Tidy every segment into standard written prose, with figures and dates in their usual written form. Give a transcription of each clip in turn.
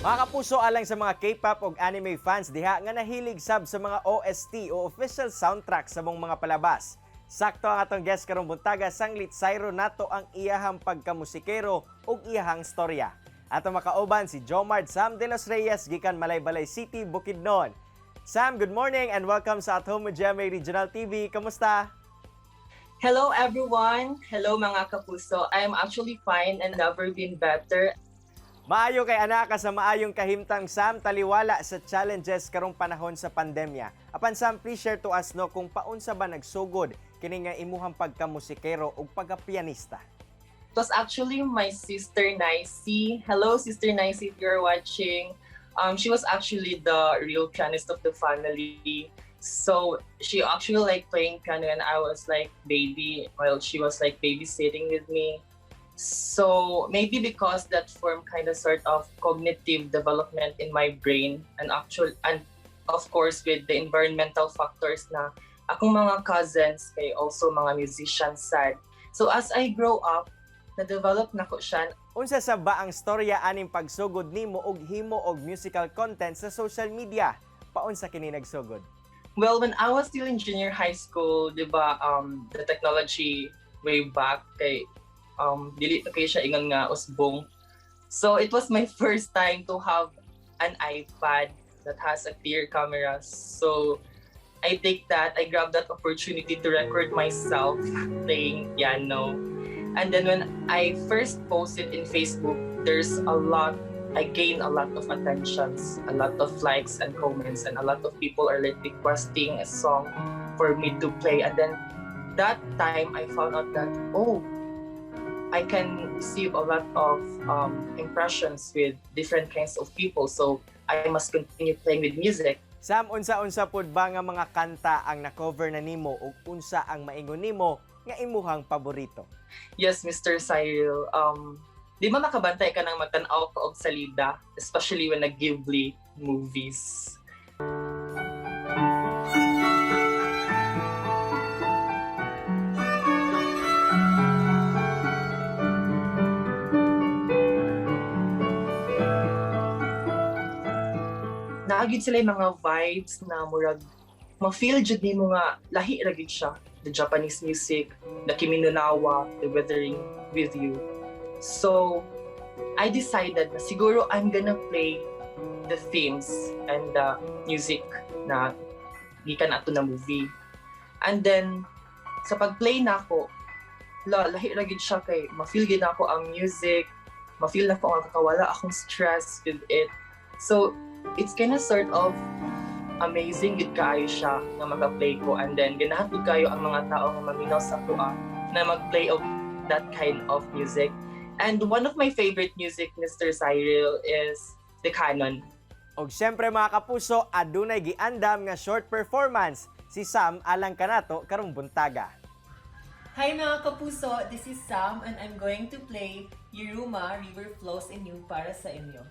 Mga kapuso, alang sa mga K-pop o anime fans diha nga nahilig sab sa mga OST o official soundtrack sa mong mga palabas. Sakto ang atong guest karong buntaga sanglit sayro nato ang iyahang pagkamusikero ug iyahang storya. Ato makauban si Jomard Sam de los Reyes gikan Malaybalay City, Bukidnon. Sam, good morning and welcome sa At Home with GMA Regional TV. Kamusta? Hello everyone! Hello mga kapuso! I am actually fine and never been better. Maayo kay anak ka sa maayong kahimtang, Sam, taliwala sa challenges karong panahon sa pandemya. Apan Sam, please share to us no kung paunsa ba nagsugod kini nga imuhang pagkamusikero ug pagkapianista. It was actually my sister Nicey. Hello Sister Nicey if you're watching. She was actually the real pianist of the family. So she actually like playing piano and I was like baby while she was like babysitting with me. So maybe because that formed kind of sort of cognitive development in my brain and of course with the environmental factors na akong mga cousins kay also mga musicians sad. So as I grow up, na-develop na ko siya. Unsa sa ba ang storya aning pagsugod nimo og himo og musical content sa social media? Paunsa kini nagsugod? Well, when I was still in junior high school, di ba, the technology way back kay dili na kayo siya ingon nga usbong. So it was my first time to have an iPad that has a clear camera. So I grabbed that opportunity to record myself playing piano. And then when I first posted in Facebook, I gained a lot of attentions, a lot of likes and comments, and a lot of people are like requesting a song for me to play. And then that time I found out that, I can receive a lot of impressions with different kinds of people. So I must continue playing with music. Sam, unsa-unsa pod ba nga mga kanta ang na-cover na nimo ug unsa ang maingon nimo nga imuhang paborito? Yes, Mr. Cyril. Di ba makabantay ka nang magtanaw ka og salida, especially when nag-Ghibli movies? Naagid sila yung mga vibes na murag ma-feel jud nimo nga lahi ra gid siya. The Japanese music, the Mindanaoan, the Weathering with You. So I decided na siguro I'm gonna play the themes and the music na gikan ato na movie. And then sa pag-play na ako, lahi ra gid siya kay ma-feel gid ako ang music, ma-feel na ko ang kakawala akong stress with it. So it's kind of sort of amazing gid kaayo siya nga maka-play ko, and then ganahan kayo ang mga tao nga maminaw sa tuwa na mag-play of that kind of music. And one of my favorite music, Mr. Cyril, is the canon. Og syempre mga kapuso, adunay giandam nga short performance si Sam alang kanato karong buntaga. Hi mga kapuso, this is Sam and I'm going to play Yiruma, River Flows in You para sa inyo.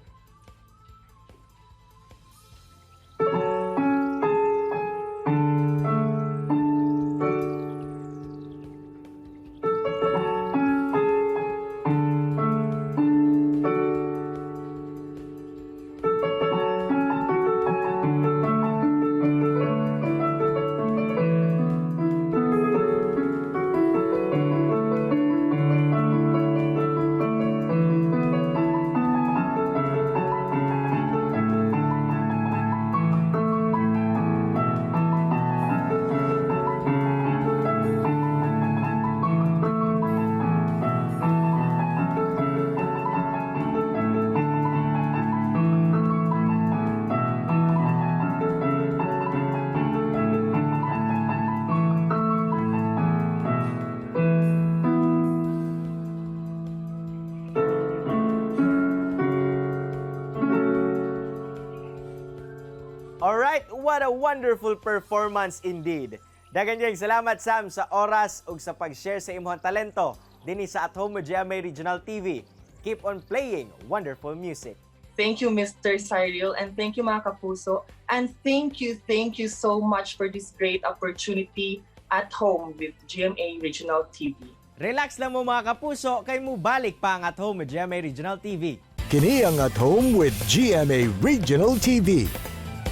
Alright, what a wonderful performance indeed. Daghang salamat Sam sa oras ug sa pag-share sa imong talento dinhi sa At Home with GMA Regional TV. Keep on playing wonderful music. Thank you, Mr. Cyril, and thank you mga kapuso. And thank you so much for this great opportunity at home with GMA Regional TV. Relax lang mo mga kapuso, kay mo balik pa ang At Home with GMA Regional TV. Kini ang At Home with GMA Regional TV.